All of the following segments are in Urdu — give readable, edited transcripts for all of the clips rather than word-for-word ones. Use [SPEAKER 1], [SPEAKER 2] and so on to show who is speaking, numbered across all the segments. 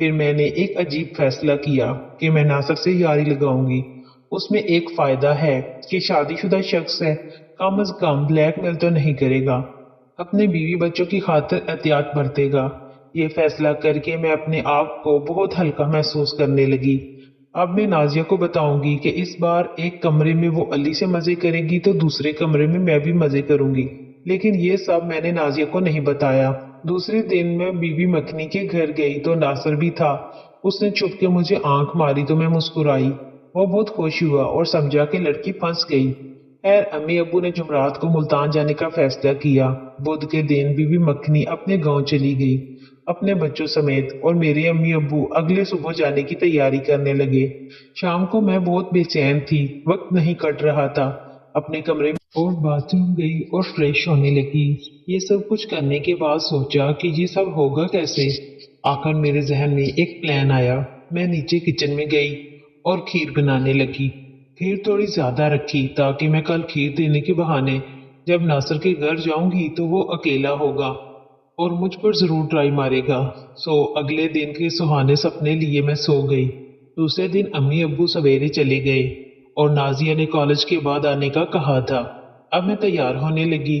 [SPEAKER 1] پھر میں نے ایک عجیب فیصلہ کیا کہ میں ناصر سے یاری لگاؤں گی۔ اس میں ایک فائدہ ہے کہ شادی شدہ شخص ہے، کم از کم بلیک میل تو نہیں کرے گا، اپنے بیوی بچوں کی خاطر احتیاط برتے گا۔ یہ فیصلہ کر کے میں اپنے آپ کو بہت ہلکا محسوس کرنے لگی۔ اب میں نازیہ کو بتاؤں گی کہ اس بار ایک کمرے میں وہ علی سے مزے کرے گی تو دوسرے کمرے میں میں بھی مزے کروں گی، لیکن یہ سب میں نے نازیہ کو نہیں بتایا۔ دوسرے دن میں بی بی مکھنی کے گھر گئی تو ناصر بھی تھا۔ اس نے چھپ کے مجھے آنکھ ماری تو میں مسکرائی۔ وہ بہت خوش ہوا اور سمجھا کہ لڑکی پھنس گئی۔ خیر امی ابو نے جمعرات کو ملتان جانے کا فیصلہ کیا۔ بدھ کے دن بی بی مکھنی اپنے گاؤں چلی گئی اپنے بچوں سمیت، اور میرے امی ابو اگلے صبح جانے کی تیاری کرنے لگے۔ شام کو میں بہت بے چین تھی، وقت نہیں کٹ رہا تھا۔ اپنے کمرے میں اور باتھ روم گئی اور فریش ہونے لگی۔ یہ سب کچھ کرنے کے بعد سوچا کہ یہ سب ہوگا کیسے۔ آخر میرے ذہن میں ایک پلان آیا۔ میں نیچے کچن میں گئی اور کھیر بنانے لگی۔ کھیر تھوڑی زیادہ رکھی تاکہ میں کل کھیر دینے کے بہانے جب ناصر کے گھر جاؤں گی تو وہ اکیلا ہوگا اور مجھ پر ضرور ٹرائی مارے گا۔ اگلے دن کے سہانے سپنے لیے میں سو گئی۔ دوسرے دن امی ابو سویرے چلے گئے اور نازیہ نے کالج کے بعد آنے کا کہا تھا۔ اب میں تیار ہونے لگی،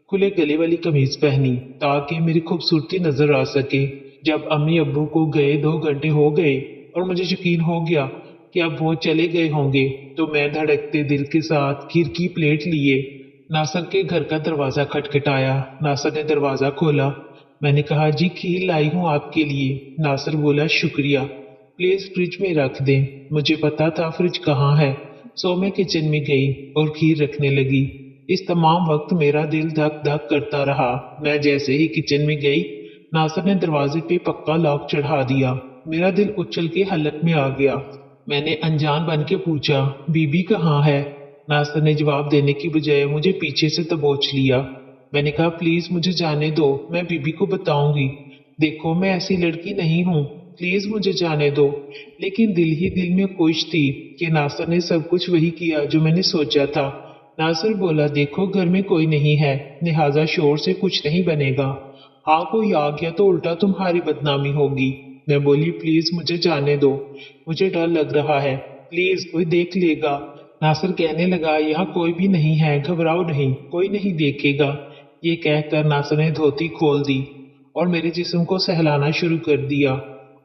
[SPEAKER 1] کھلے گلے والی قمیض پہنی تاکہ میری خوبصورتی نظر آ سکے۔ جب امی ابو کو گئے 2 گھنٹے ہو گئے اور مجھے یقین ہو گیا کہ اب وہ چلے گئے ہوں گے تو میں دھڑکتے دل کے ساتھ کھیر کی پلیٹ لیے ناصر کے گھر کا دروازہ کھٹکھٹایا۔ ناصر نے دروازہ کھولا۔ میں نے کہا جی کھیر لائی ہوں آپ کے لیے۔ ناصر بولا شکریہ، پلیز فریج میں رکھ دیں۔ مجھے پتا تھا فریج کہاں ہے، میں کچن میں گئی اور کھیر رکھنے لگی۔ اس تمام وقت میرا دل دھک دھک کرتا رہا۔ میں جیسے ہی کچن میں گئی ناصر نے دروازے پہ پکا لاک چڑھا دیا۔ میرا دل اچھل کے حلق میں آ گیا۔ میں نے انجان بن کے پوچھا بی بی کہاں ہے؟ ناصر نے جواب دینے کی بجائے مجھے پیچھے سے دبوچ لیا۔ میں نے کہا پلیز مجھے جانے دو، میں بی بی کو بتاؤں گی۔ دیکھو میں ایسی لڑکی نہیں ہوں، پلیز مجھے جانے دو۔ لیکن دل ہی دل میں خوش تھی کہ ناصر نے سب کچھ وہی کیا جو میں نے سوچا تھا۔ ناصر بولا دیکھو گھر میں کوئی نہیں ہے، لہٰذا شور سے کچھ نہیں بنے گا، ہاں کوئی آ گیا تو الٹا تمہاری بدنامی ہوگی۔ میں بولی پلیز مجھے جانے دو، مجھے ڈر لگ رہا ہے، پلیز کوئی دیکھ لے گا۔ ناصر کہنے لگا یہاں کوئی بھی نہیں ہے، گھبراؤ نہیں، کوئی نہیں دیکھے گا۔ یہ کہہ کر ناصر نے دھوتی کھول دی اور میرے جسم کو سہلانا شروع کر دیا۔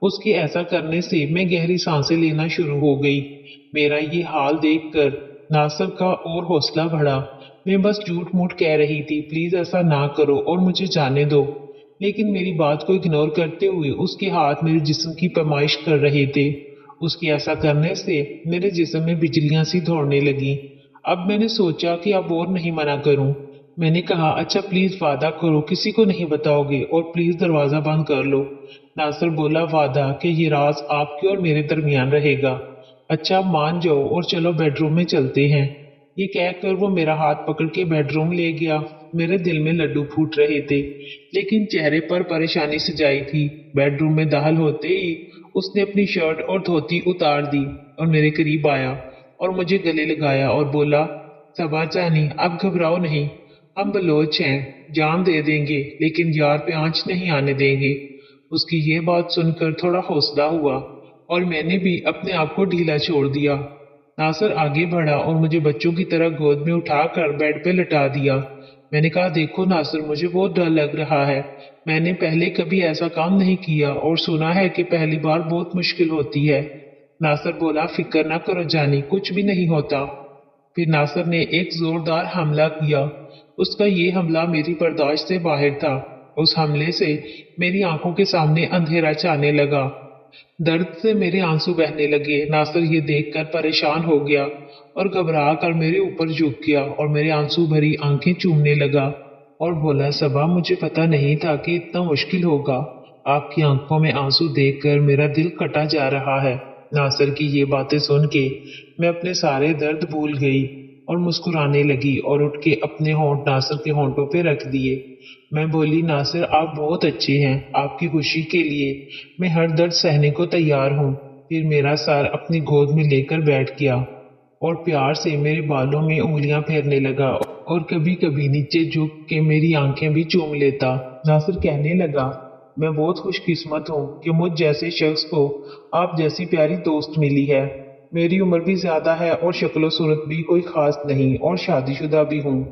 [SPEAKER 1] اس کے ایسا کرنے سے میں گہری سانسیں لینا شروع ہو گئی۔ میرا یہ حال دیکھ کر ناصر کا اور حوصلہ بڑھا۔ میں بس جھوٹ موٹ کہہ رہی تھی پلیز ایسا نہ کرو اور مجھے جانے دو، لیکن میری بات کو اگنور کرتے ہوئے اس کے ہاتھ میرے جسم کی پیمائش کر رہے تھے۔ اس کے ایسا کرنے سے میرے جسم میں بجلیاں سی دوڑنے لگی۔ اب میں نے سوچا کہ اب اور نہیں منع کروں۔ میں نے کہا اچھا پلیز وعدہ کرو کسی کو نہیں بتاؤ گے اور پلیز دروازہ بند کر لو۔ ناصر بولا وعدہ کہ یہ راز آپ کے اور میرے درمیان رہے گا۔ اچھا مان جاؤ اور چلو بیڈ روم میں چلتے ہیں۔ یہ کہہ کر وہ میرا ہاتھ پکڑ کے بیڈ روم لے گیا۔ میرے دل میں لڈو پھوٹ رہے تھے لیکن چہرے پر پریشانی سجائی تھی۔ بیڈ روم میں داخل ہوتے ہی اس نے اپنی شرٹ اور دھوتی اتار دی اور میرے قریب آیا اور مجھے گلے لگایا اور بولا صبا جانی اب گھبراؤ نہیں، ہم بلوچ ہیں، جان دے دیں گے لیکن یار پہ آنچ نہیں آنے دیں گے۔ اس کی یہ بات سن کر تھوڑا حوصلہ ہوا اور میں نے بھی اپنے آپ کو ڈھیلا چھوڑ دیا۔ ناصر آگے بڑھا اور مجھے بچوں کی طرح گود میں اٹھا کر بیڈ پہ لٹا دیا۔ میں نے کہا دیکھو ناصر مجھے بہت ڈر لگ رہا ہے، میں نے پہلے کبھی ایسا کام نہیں کیا اور سنا ہے کہ پہلی بار بہت مشکل ہوتی ہے۔ ناصر بولا فکر نہ کرو جانی، کچھ بھی نہیں ہوتا۔ پھر ناصر نے ایک زوردار حملہ کیا۔ اس کا یہ حملہ میری برداشت سے باہر تھا۔ اس حملے سے میری آنکھوں کے سامنے اندھیرا چھانے لگا، درد سے میرے آنسو بہنے لگے۔ ناصر یہ دیکھ کر پریشان ہو گیا اور گھبرا کر میرے اوپر جھک گیا اور میرے آنسو بھری آنکھیں چومنے لگا اور بولا صبا مجھے پتا نہیں تھا کہ اتنا مشکل ہوگا، آپ کی آنکھوں میں آنسو دیکھ کر میرا دل کٹا جا رہا ہے۔ ناصر کی یہ باتیں سن کے میں اپنے سارے درد بھول گئی اور مسکرانے لگی اور اٹھ کے اپنے ہونٹ ناصر کے ہونٹوں پہ رکھ دیے۔ میں بولی ناصر آپ بہت اچھے ہیں، آپ کی خوشی کے لیے میں ہر درد سہنے کو تیار ہوں۔ پھر میرا سر اپنی گود میں لے کر بیٹھ گیا اور پیار سے میرے بالوں میں انگلیاں پھیرنے لگا اور کبھی کبھی نیچے جھک کے میری آنکھیں بھی چوم لیتا۔ ناصر کہنے لگا میں بہت خوش قسمت ہوں کہ مجھ جیسے شخص کو آپ جیسی پیاری دوست ملی ہے۔ میری عمر بھی زیادہ ہے اور شکل و صورت بھی کوئی خاص نہیں اور شادی شدہ بھی ہوں،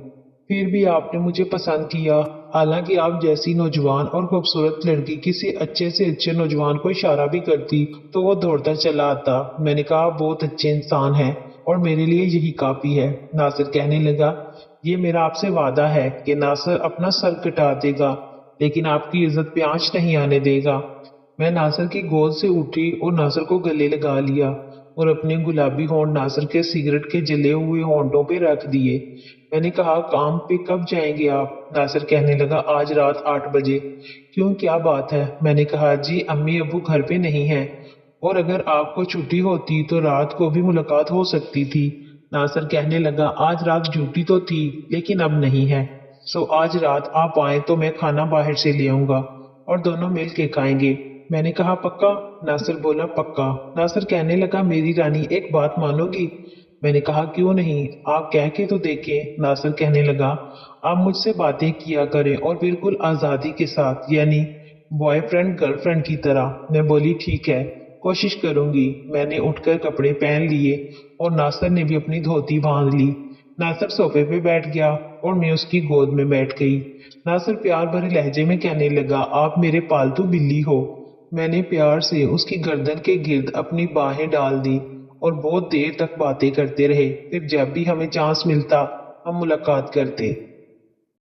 [SPEAKER 1] پھر بھی آپ نے مجھے پسند کیا۔ حالانکہ آپ جیسی نوجوان اور خوبصورت لڑکی کسی اچھے سے اچھے نوجوان کو اشارہ بھی کرتی تو وہ دوڑتا چلا آتا۔ میں نے کہا آپ بہت اچھے انسان ہیں اور میرے لیے یہی کافی ہے۔ ناصر کہنے لگا یہ میرا آپ سے وعدہ ہے کہ ناصر اپنا سر کٹا دے گا لیکن آپ کی عزت پہ آنچ نہیں آنے دے گا۔ میں ناصر کی گود سے اٹھی اور ناصر کو گلے لگا لیا اور اپنے گلابی ہونٹ ناصر کے سگریٹ کے جلے ہوئے ہونٹوں پہ رکھ دیے۔ میں نے کہا کام پہ کب جائیں گے آپ؟ ناصر کہنے لگا آج رات 8 بجے۔ کیوں کیا بات ہے؟ میں نے کہا جی امی ابو گھر پہ نہیں ہیں اور اگر آپ کو چھٹی ہوتی تو رات کو بھی ملاقات ہو سکتی تھی۔ ناصر کہنے لگا آج رات ڈیوٹی تو تھی لیکن اب نہیں ہے، سو آج رات آپ آئیں تو میں کھانا باہر سے لے آؤں گا اور دونوں مل کے کھائیں گے۔ میں نے کہا پکا؟ ناصر بولا پکا۔ ناصر کہنے لگا میری رانی ایک بات مانو گی؟ میں نے کہا کیوں نہیں، آپ کہہ کے تو دیکھیں۔ ناصر کہنے لگا آپ مجھ سے باتیں کیا کریں اور بالکل آزادی کے ساتھ، یعنی بوائے فرینڈ گرل فرینڈ کی طرح۔ میں بولی ٹھیک ہے، کوشش کروں گی۔ میں نے اٹھ کر کپڑے پہن لیے اور ناصر نے بھی اپنی دھوتی باندھ لی۔ ناصر صوفے پہ بیٹھ گیا اور میں اس کی گود میں بیٹھ گئی۔ ناصر پیار بھرے لہجے میں کہنے لگا آپ میرے پالتو بلی ہو۔ میں نے پیار سے اس کی گردن کے گرد اپنی باہیں ڈال دی اور بہت دیر تک باتیں کرتے رہے، پھر جب بھی ہمیں چانس ملتا ہم ملاقات کرتے۔